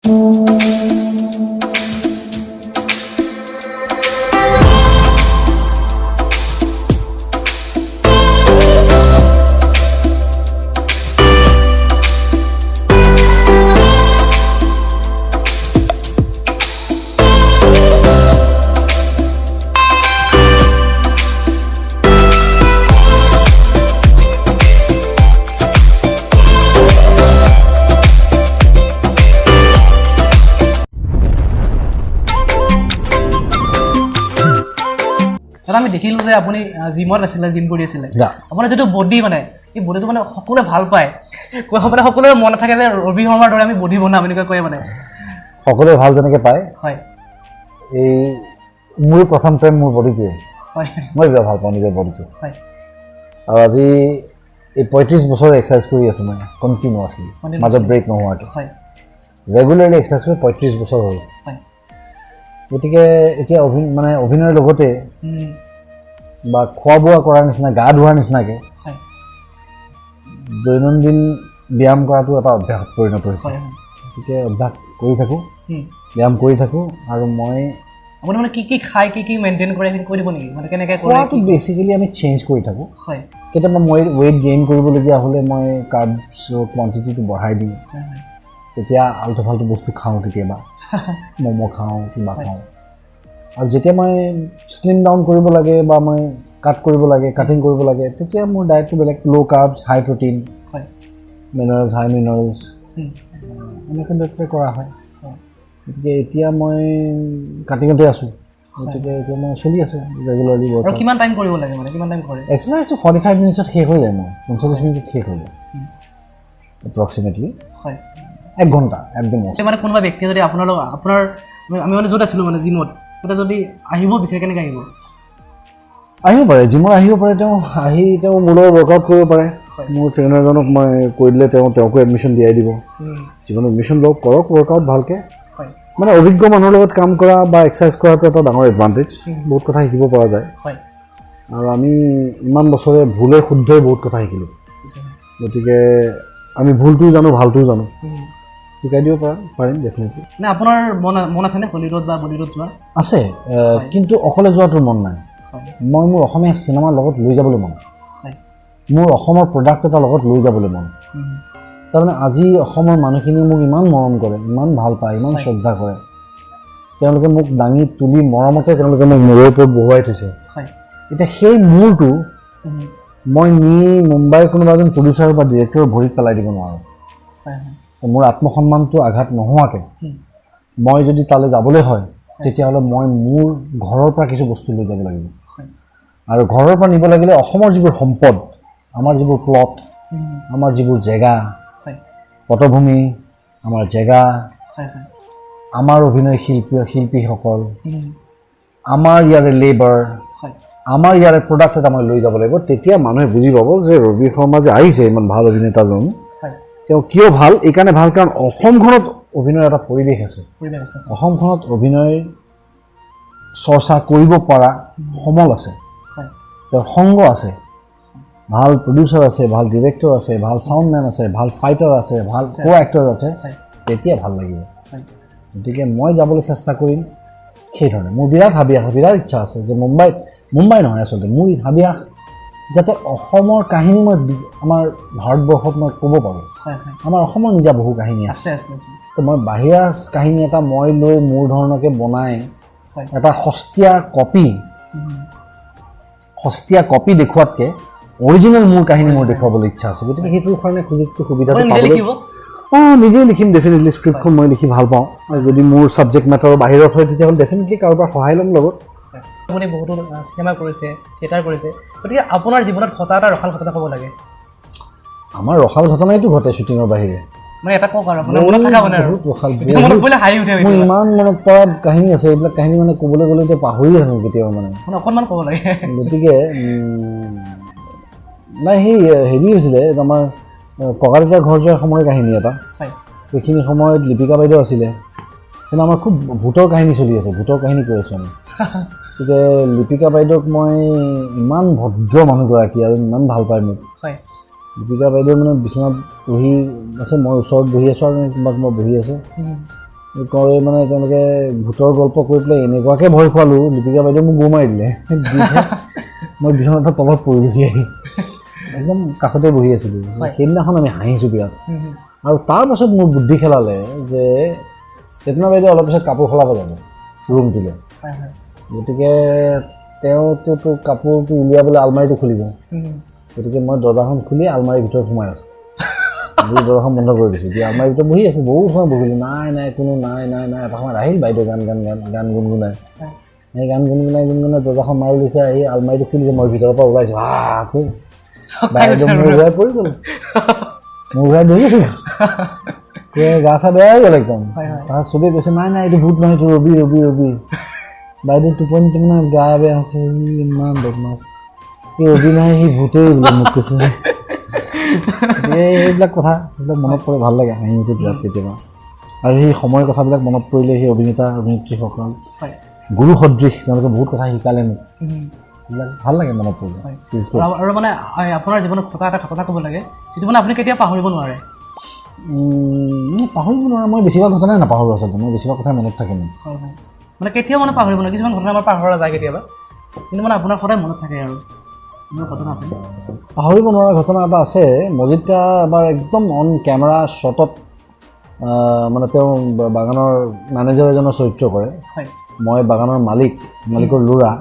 আমি দেখিলো যে আপুনি জিমত আছিলে জিম কৰি আছিলে আপোনাৰ যেটো বডি মানে এই বডিটো মানে সকলোৱে ভাল পায় কৈ মানে সকলোৰে মন থাকে যে ৰবি শৰ্মাৰ দৰে আমি বডি বনাম এনেকৈ কয় মানে সকলোৱে ভাল যেনেকৈ পায় হয় এই মোৰ প্ৰথম প্ৰেম মোৰ বডিটোৱে হয় মই বিৰাট ভাল পাওঁ নিজৰ বডিটো হয় আৰু আজি এই 35 বছৰ এক্সাৰসাইজ কৰি আছো মই কন্টিনিউয়াছলি মাজত ব্ৰেক নোহোৱাকৈ হয় ৰেগুলাৰলি এক্সাৰসাইজ কৰি 35 বছৰ হ'ল হয় গতিকে এতিয়া মানে অভিনয়ৰ লগতে বা খোৱা বোৱা কৰাৰ নিচিনা গা ধোৱাৰ নিচিনাকৈ দৈনন্দিন ব্যায়াম কৰাটো এটা অভ্যাসত পৰিণত হৈছে গতিকে অভ্যাস কৰি থাকোঁ ব্যায়াম কৰি থাকোঁ আৰু মই আপুনি মানে কি খাই কি মেইনটেইন কৰে সেইটো কৈ দিব নেকি মানে কেনেকৈ কৰে খোৱাটো বেচিকেলি আমি চেঞ্জ কৰি থাকোঁ হয় কেতিয়াবা মই ৱেইট গেইন কৰিবলগীয়া হ'লে মই কাৰ্বছৰ কোৱান্টিটিটো বঢ়াই দিওঁ তেতিয়া আল্টু ফাল্টু বস্তু খাওঁ কেতিয়াবা ম'ম' খাওঁ কিবা খাওঁ আৰু যেতিয়া মই স্লিম ডাউন কৰিব লাগে বা মই কাট কৰিব লাগে কাটিং কৰিব লাগে তেতিয়া মোৰ ডায়েটটো বেলেগ ল' কাৰ্বছ হাই প্ৰটিন হয় মিনাৰেলছ হাই মিনাৰেলছ এনেকৈ কৰা হয় গতিকে এতিয়া মই কাটিঙতে আছোঁ গতিকে এতিয়া মই চলি আছে ৰেগুলাৰলি আৰু কিমান টাইম কৰিব লাগে মানে কিমান টাইম কৰে এক্সাৰচাইজটো 45 মিনিটত শেষ হৈ যায় মোৰ 45 মিনিটত শেষ হৈ যায় এপ্ৰক্সিমেটলি হয় 1 ঘণ্টা একদম মানে কোনোবা ব্যক্তি যদি আপোনাৰ আমি মানে য'ত আছিলোঁ মানে জিমত তেতিয়া যদি আহিব বিচাৰে কেনেকৈ আহিব পাৰে জিমত আহিব পাৰে তেওঁ মোৰ লগত ৱৰ্কআউট কৰিব পাৰে মোৰ ট্ৰেইনাৰজনক মই কৈ দিলে তেওঁকো এডমিশ্যন দিয়াই দিব জীৱনত এডমিশ্যন লওক কৰক ৱৰ্কআউট ভালকৈ মানে অভিজ্ঞ মানুহৰ লগত কাম কৰা বা এক্সাৰচাইজ কৰাটো এটা ডাঙৰ এডভান্টেজ বহুত কথা শিকিব পৰা যায় আৰু আমি ইমান বছৰে ভুলে শুদ্ধই বহুত কথা শিকিলোঁ গতিকে আমি ভুলটোও জানো ভালটোও জানো শিকাই দিব পাৰিম ডেফিনেটলি নে আপোনাৰ মন আছেনে হলিউডত বা বলিউডত যোৱা আছে কিন্তু অকলে যোৱাটো মন নাই মই মোৰ অসমীয়া চিনেমাৰ লগত লৈ যাবলৈ মন মোৰ অসমৰ প্ৰডাক্ট এটা লগত লৈ যাবলৈ মন তাৰমানে আজি অসমৰ মানুহখিনিয়ে মোক ইমান মৰম কৰে ইমান ভাল পায় ইমান শ্ৰদ্ধা কৰে তেওঁলোকে মোক দাঙি তুলি মৰমতে তেওঁলোকে মোক মূৰৰ ওপৰত বহুৱাই থৈছে এতিয়া সেই মূৰটো মই নি মুম্বাইৰ কোনোবা এজন প্ৰডিউচাৰ বা ডিৰেক্টৰৰ ভৰিত পেলাই দিব নোৱাৰোঁ মোৰ আত্মসন্মানটো আঘাত নোহোৱাকৈ মই যদি তালৈ যাবলৈ হয় তেতিয়াহ'লে মই মোৰ ঘৰৰ পৰা কিছু বস্তু লৈ যাব লাগিব আৰু ঘৰৰ পৰা নিব লাগিলে অসমৰ যিবোৰ সম্পদ আমাৰ যিবোৰ প্লট আমাৰ যিবোৰ জেগা পটভূমি আমাৰ জেগা আমাৰ অভিনয় শিল্পীসকল আমাৰ ইয়াৰে লেবাৰ আমাৰ ইয়াৰে প্ৰডাক্ট এটা মই লৈ যাব লাগিব তেতিয়া মানুহে বুজি পাব যে ৰবি শৰ্মা যে আহিছে ইমান ভাল অভিনেতাজন তেওঁ কিয় ভাল এইকাৰণে ভাল কাৰণ অসমখনত অভিনয়ৰ এটা পৰিৱেশ আছে অসমখনত অভিনয় চৰ্চা কৰিব পৰা সমল আছে তেওঁৰ সংগ আছে ভাল প্ৰডিউচাৰ আছে ভাল ডিৰেক্টৰ আছে ভাল সাউণ্ডমেন আছে ভাল ফাইটাৰ আছে ভাল কো এক্টৰ আছে তেতিয়া ভাল লাগিব গতিকে মই যাবলৈ চেষ্টা কৰিম সেইধৰণে মোৰ বিৰাট বিৰাট ইচ্ছা আছে যে মুম্বাই নহয় আচলতে মোৰ হাবিয়াস যাতে অসমৰ কাহিনী মই আমাৰ ভাৰতবৰ্ষত মই ক'ব পাৰোঁ আমাৰ অসমৰ নিজা বহু কাহিনী আছে তো মই বাহিৰা কাহিনী এটা মই লৈ মোৰ ধৰণকে বনাই এটা সস্তীয়া কপি দেখুৱাতকৈ অৰিজিনেল মোৰ কাহিনী মোৰ দেখুৱাবলৈ ইচ্ছা আছে গতিকে সেইটোৰ কাৰণে সুবিধাটো পাবলৈ নিজেই লিখিম ডেফিনেটলি স্ক্ৰিপ্টখন মই লিখি ভাল পাওঁ আৰু যদি মোৰ ছাবজেক্ট মেটাৰৰ বাহিৰত হয় তেতিয়াহ'লে ডেফিনেটলি কাৰোবাৰ সহায় ল'ম লগত আপুনি বহুতো চিনেমা কৰিছে থিয়েটাৰ কৰিছে গতিকে আপোনাৰ জীৱনত ঘটা এটা ৰসাল ঘটনা ক'ব লাগে আমাৰ ৰসাল ঘটনাইতো ঘটে শ্বুটিঙৰ বাহিৰে মানে এটা কওক আৰু আপোনাৰ মনত থকা মানে আৰু মনত পৰিলে হাঁহি উঠে মোৰ ইমান মনত পৰা কাহিনী আছে এইবিলাক কাহিনী মানে ক'বলৈ গ'লে এতিয়া পাহৰি থাকোঁ কেতিয়াবা মানে অকণমান ক'ব লাগে গতিকে নাই সেই হেৰি হৈছিলে আমাৰ ককা দেউতাৰ ঘৰ যোৱাৰ সময়ৰ কাহিনী এটা সেইখিনি সময়ত লিপিকা বাইদেউ আছিলে কিন্তু আমাৰ খুব ভূতৰ কাহিনী চলি আছে ভূতৰ কাহিনী কৈ আছোঁ আমি গতিকে লিপিকা বাইদেউক মই ইমান ভদ্ৰ মানুহগৰাকী আৰু ইমান ভাল পায় মোক লিপিকা বাইদেউ মানে বিচনাত বহি আছে মই ওচৰত বহি আছোঁ আৰু কিবা বহি আছে কৰে মানে তেওঁলোকে ভূতৰ গল্প কৰি পেলাই এনেকুৱাকৈ ভয় খোৱালোঁ লিপিকা বাইদেউ মোক গো মাৰি দিলে মই বিচনাৰ পৰা তলত পৰিলোহি আহি একদম কাষতে বহি আছিলোঁ সেইদিনাখন আমি হাঁহিছোঁ বিৰাট আৰু তাৰপাছত মোৰ বুদ্ধি খেলালে যে চেতনা বাইদেউ অলপ পিছত কাপোৰ সলাব যাব ৰুমটোলৈ গতিকে তেওঁতো কাপোৰটো উলিয়াবলৈ আলমাৰীটো খুলিব গতিকে মই দৰ্জাখন খুলি আলমাৰীৰ ভিতৰত সোমাই আছোঁ দৰ্জাখন বন্ধ কৰি দিছোঁ এতিয়া আলমাৰীৰ ভিতৰত বহি আছোঁ বহুত সময় বহিলোঁ নাই কোনো নাই এটা সময়ত আহিল বাইদেউ গান গুণগুণাই সেই গান গুণগুণাই দৰ্জাখন মাৰি লৈছে আহি আলমাৰীটো খুলিছে মই ভিতৰৰ পৰা ওলাইছোঁ আকৌ বাইদেউ মোৰ ঘূৰাই পৰি গ'ল মোৰ ঘূৰাই ধৰিছোঁ গা চা বেয়া হৈ গ'ল একদম তাৰপিছত চবেই কৈছে নাই এইটো ভূত নহয় এইটো ৰবি বাইদেউ টোপনিটো মানে গা বেয়া হৈছে ইমান বদমাছ এই ৰবি নহয় সি ভূতেই বোলে মোক কৈছে এইবিলাক কথা সেইবিলাক মনত পৰে ভাল লাগে হাঁহি উঠে বিৰাট কেতিয়াবা আৰু সেই সময়ৰ কথাবিলাক মনত পৰিলে সেই অভিনেত্ৰীসকল গুৰু সদৃশ তেওঁলোকে বহুত কথা শিকালে মোক এইবিলাক ভাল লাগে মনত পৰিলে আৰু মানে আপোনাৰ জীৱনত ঘটা এটা ঘটনা ক'ব লাগে যিটো মানে আপুনি কেতিয়াও পাহৰিব নোৱাৰে পাহৰিব নোৱাৰা মই বেছিভাগ ঘটনাই নাপাহৰোঁ আচলতে মই বেছিভাগ কথাই মনত থাকে মানে কেতিয়াও মানে পাহৰিব নোৱাৰে কিছুমান ঘটনা আমাৰ পাহৰা যায় কেতিয়াবা কিন্তু মানে আপোনাৰ সদায় মনত থাকে আৰু মোৰ ঘটনা আছে পাহৰিব নোৱাৰা ঘটনা এটা আছে মজিদকা এবাৰ একদম অন কেমেৰা শ্বটত মানে তেওঁ বাগানৰ মেনেজাৰ এজনৰ চৰিত্ৰ কৰে মই বাগানৰ মালিকৰ ল'ৰা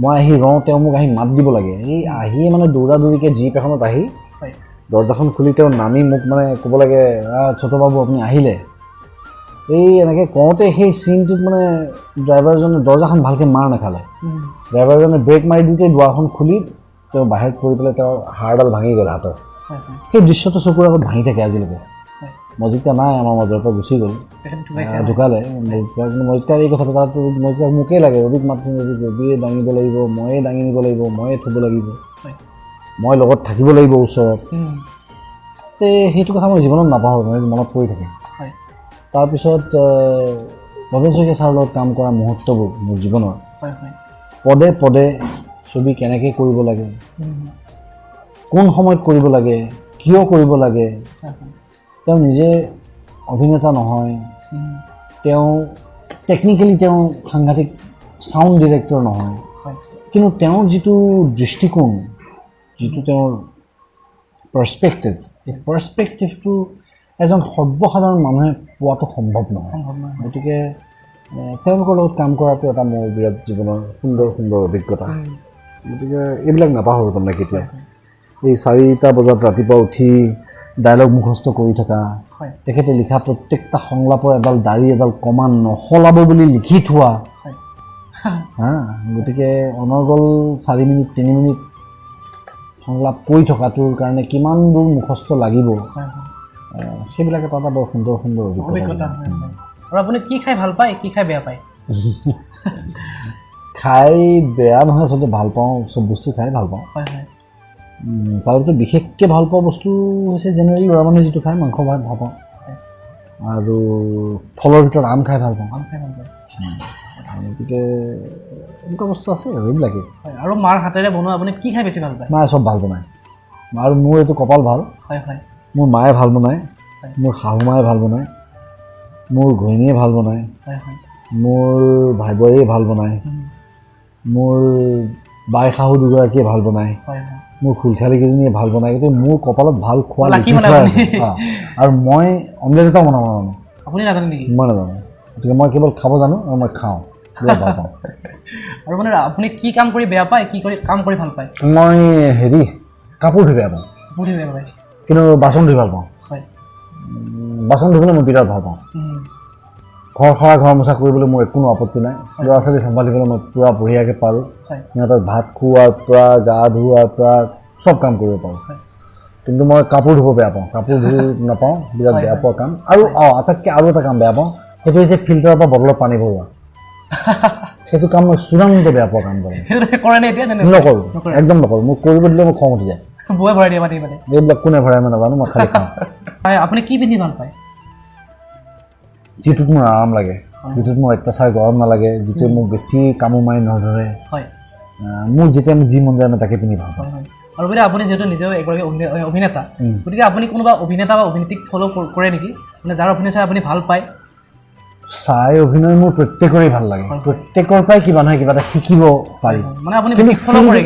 মই আহি ৰওঁ তেওঁ মোক আহি মাত দিব লাগে এই আহিয়ে মানে দৌৰা দৌৰিকৈ জীপ এখনত আহি দৰ্জাখন খুলি তেওঁ নামি মোক মানে ক'ব লাগে ছোট বাবু আপুনি আহিলে এই এনেকৈ কওঁতে সেই চিনটোত মানে ড্ৰাইভাৰজনে দৰ্জাখন ভালকৈ মাৰ নাখালে ড্ৰাইভাৰজনে ব্ৰেক মাৰি দিওঁতে দুৱাৰখন খুলি তেওঁ বাহিৰত পৰি পেলাই তেওঁৰ হাড়ডাল ভাঙি গ'ল হাতৰ সেই দৃশ্যটো চকুৰ আগত ভাঙি থাকে আজিলৈকে মজিদকা নাই আমাৰ মাজৰ পৰা গুচি গ'ল ঢুকালে মজিদকাৰ এই কথাটো তাত মজিদকাক মোকেই লাগে ৰবিক মাত্ৰ ৰবিয়ে দাঙিব লাগিব ময়ে দাঙি নিব লাগিব ময়ে থ'ব লাগিব মই লগত থাকিব লাগিব ওচৰত সেইটো কথা মই জীৱনত নাপাহৰোঁ মানে মনত পৰি থাকে তাৰপিছত ভৱেন শইকীয়া ছাৰৰ লগত কাম কৰা মুহূৰ্তবোৰ মোৰ জীৱনৰ পদে পদে ছবি কেনেকৈ কৰিব লাগে কোন সময়ত কৰিব লাগে কিয় কৰিব লাগে তেওঁ নিজে অভিনেতা নহয় তেওঁ টেকনিকেলি তেওঁ সাংঘাতিক ছাউণ্ড ডিৰেক্টৰ নহয় কিন্তু তেওঁৰ যিটো দৃষ্টিকোণ যিটো তেওঁৰ পাৰ্চপেক্টিভ এই পাৰ্চপেক্টিভটো এজন সৰ্বসাধাৰণ মানুহে পোৱাটো সম্ভৱ নহয় গতিকে তেওঁলোকৰ লগত কাম কৰাটো এটা মোৰ বিৰাট জীৱনৰ সুন্দৰ অভিজ্ঞতা গতিকে এইবিলাক নাপাহৰোঁ তাৰমানে কেতিয়াও এই 4টা বজাত ৰাতিপুৱা উঠি ডায়লগ মুখস্থ কৰি থকা তেখেতে লিখা প্ৰত্যেকটা সংলাপৰ এডাল দাড়ি এডাল কমা নসলাব বুলি লিখি থোৱা গতিকে অনৰ্গল 4 মিনিট 3 মিনিট সংলাপ কৈ থকাটোৰ কাৰণে কিমান দূৰ মুখস্থ লাগিব সেইবিলাক এটা বৰ সুন্দৰ অভিজ্ঞতা আৰু আপুনি কি খাই ভাল পায় কি খাই বেয়া পায় খাই বেয়া নহয় আচলতে ভাল পাওঁ চব বস্তু খাই ভাল পাওঁ তাৰ ভিতৰত বিশেষকৈ ভাল পোৱা বস্তু হৈছে জেনেৰেলি ল'ৰা মানুহে যিটো খায় মাংস ভাত ভাল পাওঁ আৰু ফলৰ ভিতৰত আম খাই ভাল পাওঁ গতিকে এনেকুৱা বস্তু আছে আৰু এইবিলাকেই আৰু মাৰ হাতেৰে বনোৱা আপুনি কি খাই বেছি ভাল পায় মায়ে চব ভাল বনায় আৰু মোৰ এইটো কপাল ভাল মোৰ মায়ে ভাল বনায় মোৰ শাহু মায়ে ভাল বনায় মোৰ ঘৈণীয়ে ভাল বনায় মোৰ ভাই বোৱাৰীয়ে ভাল বনায় মোৰ বাই শাহু দুগৰাকীয়ে ভাল বনায় মোৰ খুলখালীকেইজনীয়ে ভাল বনায় গতিকে মোৰ কপালত ভাল খোৱা লিখি থোৱা আছে আৰু মই অমলেট এটাও বনাব নাজানো আপুনি নাজানে নেকি মই নাজানো গতিকে মই কেৱল খাব জানো আৰু মই খাওঁ ভাল পাওঁ আৰু মানে আপুনি কি কাম কৰি বেয়া পায় কি কৰি কাম কৰি ভাল পায় মই কাপোৰ ধুই বেয়া পাওঁ কিন্তু বাচন ধুই ভাল পাওঁ বাচন ধুবলৈ মই বিৰাট ভাল পাওঁ ঘৰ সৰা ঘৰ মোচা কৰিবলৈ মোৰ একো আপত্তি নাই ল'ৰা ছোৱালী চম্ভালিবলৈ মই পূৰা বঢ়িয়াকৈ পাৰোঁ সিহঁতক ভাত খুওৱাৰ পৰা গা ধুওৱাৰ পৰা চব কাম কৰিব পাৰোঁ কিন্তু মই কাপোৰ ধুব বেয়া পাওঁ কাপোৰ ধুই নাপাওঁ বিৰাট বেয়া পোৱা কাম আৰু আটাইতকৈ আৰু এটা কাম বেয়া পাওঁ সেইটো হৈছে ফিল্টাৰৰ পৰা বটলত পানী ভৰোৱা সেইটো কাম মই চূড়ান্ত বেয়া পোৱা কাম নকৰোঁ একদম নকৰোঁ মোক কৰিব দিলে মোৰ খং উঠি যায় এইবিলাক কোনে ভৰাই মই নাজানো মই খালি খাওঁ আপুনি কি পিন্ধি ভাল পায় যিটোত মোৰ আৰাম লাগে যিটোত মোৰ অত্যাচাৰ গৰম নালাগে যিটোৱে মোক বেছি কামো মাৰি নধৰে মোৰ যেতিয়া যি মন যায় মই তাকে পিন্ধি ভাল পাওঁ আৰু বোলে আপুনি যিহেতু নিজেও এগৰাকী অভিনেতা গতিকে আপুনি কোনোবা অভিনেতা বা অভিনেত্ৰীক ফ'ল' কৰে নেকি মানে যাৰ অভিনয় চাই আপুনি ভাল পায় চাই অভিনয় মোৰ প্ৰত্যেকৰেই ভাল লাগে প্ৰত্যেকৰ পৰাই কিবা নহয় কিবা এটা শিকিব পাৰি মানে আপুনি কিন্তু ফলো কৰে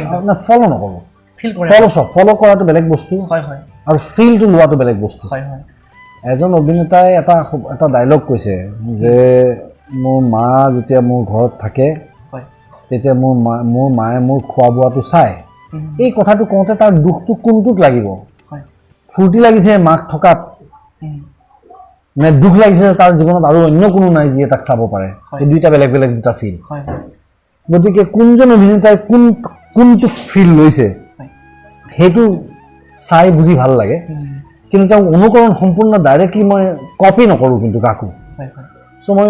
ফলো নকৰোঁ ফিল কৰে ফলো কৰাটো বেলেগ বস্তু হয় হয় আৰু ফিলটো লোৱাটো বেলেগ বস্তু হয় হয় এজন অভিনেতাই এটা ডায়লগ কৈছে যে মোৰ মা যেতিয়া মোৰ ঘৰত থাকে তেতিয়া মোৰ মায়ে মোৰ খোৱা বোৱাটো চায় এই কথাটো কওঁতে তাৰ দুখটো কোনটোত লাগিব ফূৰ্তি লাগিছে মাক থকাত নে দুখ লাগিছে তাৰ জীৱনত আৰু অন্য কোনো নাই যিয়ে তাক চাব পাৰে এই দুইটা বেলেগ বেলেগ দুটা ফিল গতিকে কোনজন অভিনেতাই কোনটো ফিল লৈছে সেইটো চাই বুজি ভাল লাগে কিন্তু তেওঁ অনুকৰণ সম্পূৰ্ণ ডাইৰেক্টলি মই কপি নকৰোঁ কিন্তু কাকো চ' মই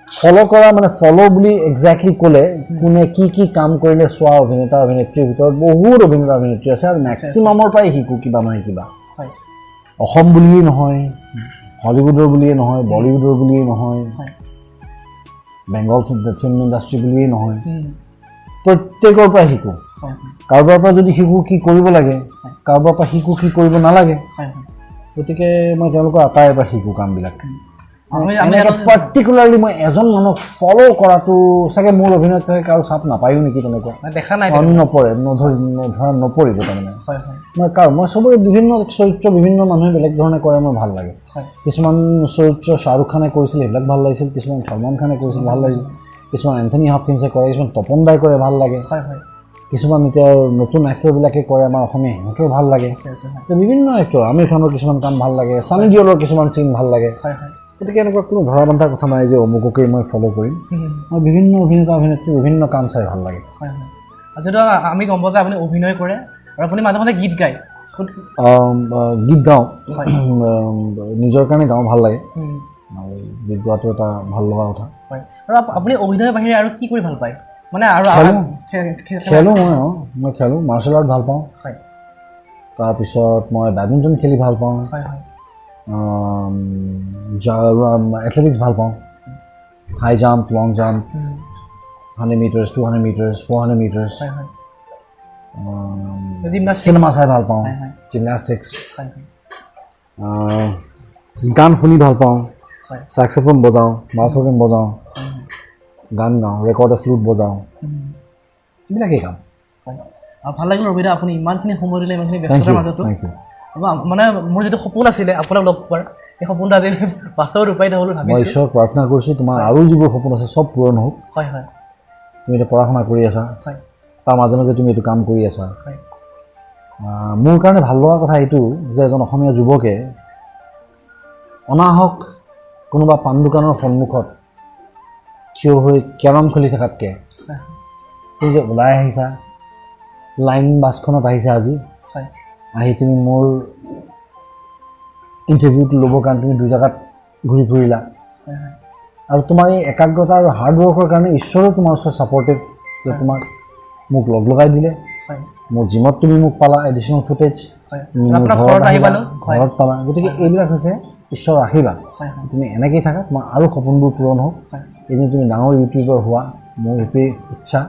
ফলো কৰা মানে ফলো বুলি একজেক্টলি ক'লে কোনে কি কাম কৰিলে চোৱা অভিনেতা অভিনেত্ৰীৰ ভিতৰত বহুত অভিনেতা অভিনেত্ৰী আছে আৰু মেক্সিমামৰ পৰাই শিকোঁ কিবা নহয় কিবা অসম বুলিয়েই নহয় হলিউডৰ বুলিয়েই নহয় বলিউডৰ বুলিয়েই নহয় বেংগল ফিল্ম ইণ্ডাষ্ট্ৰী বুলিয়েই নহয় প্ৰত্যেকৰ পৰা শিকোঁ কাৰোবাৰ পৰা যদি শিকোঁ কি কৰিব লাগে কাৰোবাৰ পৰা শিকোঁ কি কৰিব নালাগে গতিকে মই তেওঁলোকৰ আটাইৰ পৰা শিকোঁ কামবিলাক পাৰ্টিকুলাৰলি মই এজন মানুহক ফলো কৰাটো চাগে মোৰ অভিনয়ত চাগে কাৰো চাপ নাপায়ো নেকি তেনেকুৱা দেখা নাই নপৰে ধৰা নপৰিব তাৰমানে মই চবৰে বিভিন্ন চৰিত্ৰ বিভিন্ন মানুহে বেলেগ ধৰণে কৰে মোৰ ভাল লাগে কিছুমান চৰিত্ৰ শ্বাহৰুখ খানে কৰিছিল সেইবিলাক ভাল লাগিছিল কিছুমান সলমান খানে কৰিছিল ভাল লাগিছিল কিছুমান এন্থনী হপকিন্সে কৰে কিছুমান তপন দাই কৰে ভাল লাগে কিছুমান এতিয়া নতুন এক্টৰবিলাকে কৰে আমাৰ অসমীয়া সিহঁতৰ ভাল লাগে বিভিন্ন এক্টৰ আমিৰ খানৰ কিছুমান কাম ভাল লাগে ছানী দিঅলৰ কিছুমান চিন ভাল লাগে গতিকে এনেকুৱা কোনো ধৰা বন্ধা কথা নাই যে অমুককেই মই ফলো কৰিম মই বিভিন্ন অভিনেতা অভিনেত্ৰী বিভিন্ন কাম চাই ভাল লাগে যিহেতু আমি গম পাওঁ যে আপুনি অভিনয় কৰে আৰু আপুনি মাজে মাজে গীত গায় গীত গাওঁ নিজৰ কাৰণে গাওঁ ভাল লাগে আৰু গীত গোৱাটো এটা ভাল লগা কথা আৰু আপুনি অভিনয়ৰ বাহিৰে আৰু কি কৰি ভাল পায় মানে আৰু খেলোঁ মই খেলোঁ মাৰ্চেল আৰ্ট ভাল পাওঁ তাৰপিছত মই বেডমিণ্টন খেলি ভাল পাওঁ এথলেটিক্স ভাল পাওঁ high jump long jump 100 metres 200 metres 400 metres cinema চাই ভাল পাওঁ জিমনাষ্টিক্স গান শুনি ভাল পাওঁ সাক্সোফোন বজাওঁ মাউথ অৰ্গেন বজাওঁ গান গাওঁ ৰেকৰ্ডৰ ফ্লুট বজাওঁ এইবিলাকেই কাম ভাল লাগিল ৰবিদা আপুনি ইমানখিনি সময় দিলে ইমানখিনি ব্যস্ততাৰ মাজতো মানে মোৰ যিটো সপোন আছিলে আপোনাক লগ পোৱাৰ এই সপোনটো আজি বাস্তৱত ৰূপায়িত হ'ল ভাবিছোঁ মই ঈশ্বৰক প্ৰাৰ্থনা কৰিছোঁ তোমাৰ আৰু যিবোৰ সপোন আছে চব পূৰণ হওক তুমি এতিয়া পঢ়া শুনা কৰি আছা তাৰ মাজে মাজে তুমি এইটো কাম কৰি আছা মোৰ কাৰণে ভাল লগা কথা এইটো যে এজন অসমীয়া যুৱকে অনাহক কোনোবা পাণ দোকানৰ সন্মুখত থিয় হৈ কেৰম খেলি থকাতকৈ তুমি যে ওলাই আহিছা লাইন বাছখনত আহিছা আজি আহি তুমি মোৰ ইণ্টাৰভিউটো ল'বৰ কাৰণে তুমি দুই জেগাত ঘূৰি ফুৰিলা আৰু তোমাৰ এই একাগ্ৰতা আৰু হাৰ্ডৱৰ্কৰ কাৰণে ঈশ্বৰেও তোমাৰ ওচৰত ছাপৰ্টিভ যে তোমাক মোক লগাই দিলে মোৰ জিমত তুমি মোক পালা এডিশ্যনেল ফুটেজ ঘৰত পালা গতিকে এইবিলাক হৈছে ঈশ্বৰৰ আশীৰ্বাদ তুমি এনেকৈয়ে থাকা তোমাৰ আৰু সপোনবোৰ পূৰণ হওক এদিন তুমি ডাঙৰ ইউটিউবাৰ হোৱা মোৰ সেইটোৱেই ইচ্ছা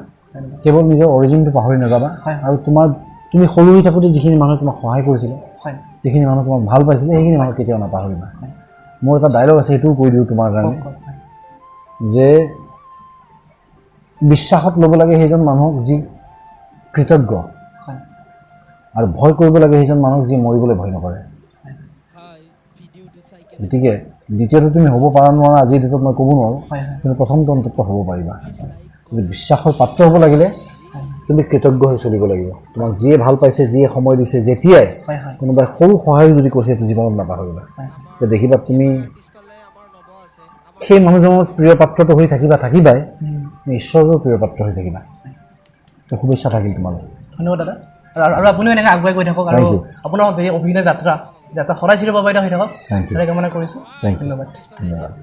কেৱল নিজৰ অৰিজিনটো পাহৰি নাযাবা আৰু তুমি সৰু হৈ থাকোঁতে যিখিনি মানুহে তোমাক সহায় কৰিছিলে যিখিনি মানুহ তোমাক ভাল পাইছিলে সেইখিনি মানুহ কেতিয়াও নাপাহৰিবা মোৰ এটা ডায়লগ আছে সেইটোও কৈ দিওঁ তোমাৰ কাৰণে যে বিশ্বাসত ল'ব লাগে সেইজন মানুহক যি কৃতজ্ঞ আৰু ভয় কৰিব লাগে সেইজন মানুহক যি মৰিবলৈ ভয় নকৰে গতিকে দ্বিতীয়টো তুমি হ'ব পাৰা নোৱাৰা আজিৰ ডেটত মই ক'ব নোৱাৰোঁ কিন্তু প্ৰথমটো অন্তত হ'ব পাৰিবা কিন্তু বিশ্বাসৰ পাত্ৰ হ'ব লাগিলে তুমি কৃতজ্ঞ হৈ চলিব লাগিব তোমাক যিয়ে ভাল পাইছে যিয়ে সময় দিছে যেতিয়াই কোনোবাই সৰু সহায় যদি কৰিছে সেইটো জীৱনত নাপাহৰিবা যে দেখিবা তুমি সেই মানুহজনৰ প্ৰিয় পাত্ৰটো হৈ থাকিবাই ঈশ্বৰৰ প্ৰিয় পাত্ৰ হৈ থাকিবা শুভেচ্ছা থাকিল তোমালৈ ধন্যবাদ দাদা আৰু আপুনিও এনেকৈ আগুৱাই গৈ থাকক আৰু আপোনাৰ অভিনয় যাত্ৰা সদায় চিৰ প্ৰবাহিত হৈ থাকক কামনা কৰিছোঁ ধন্যবাদ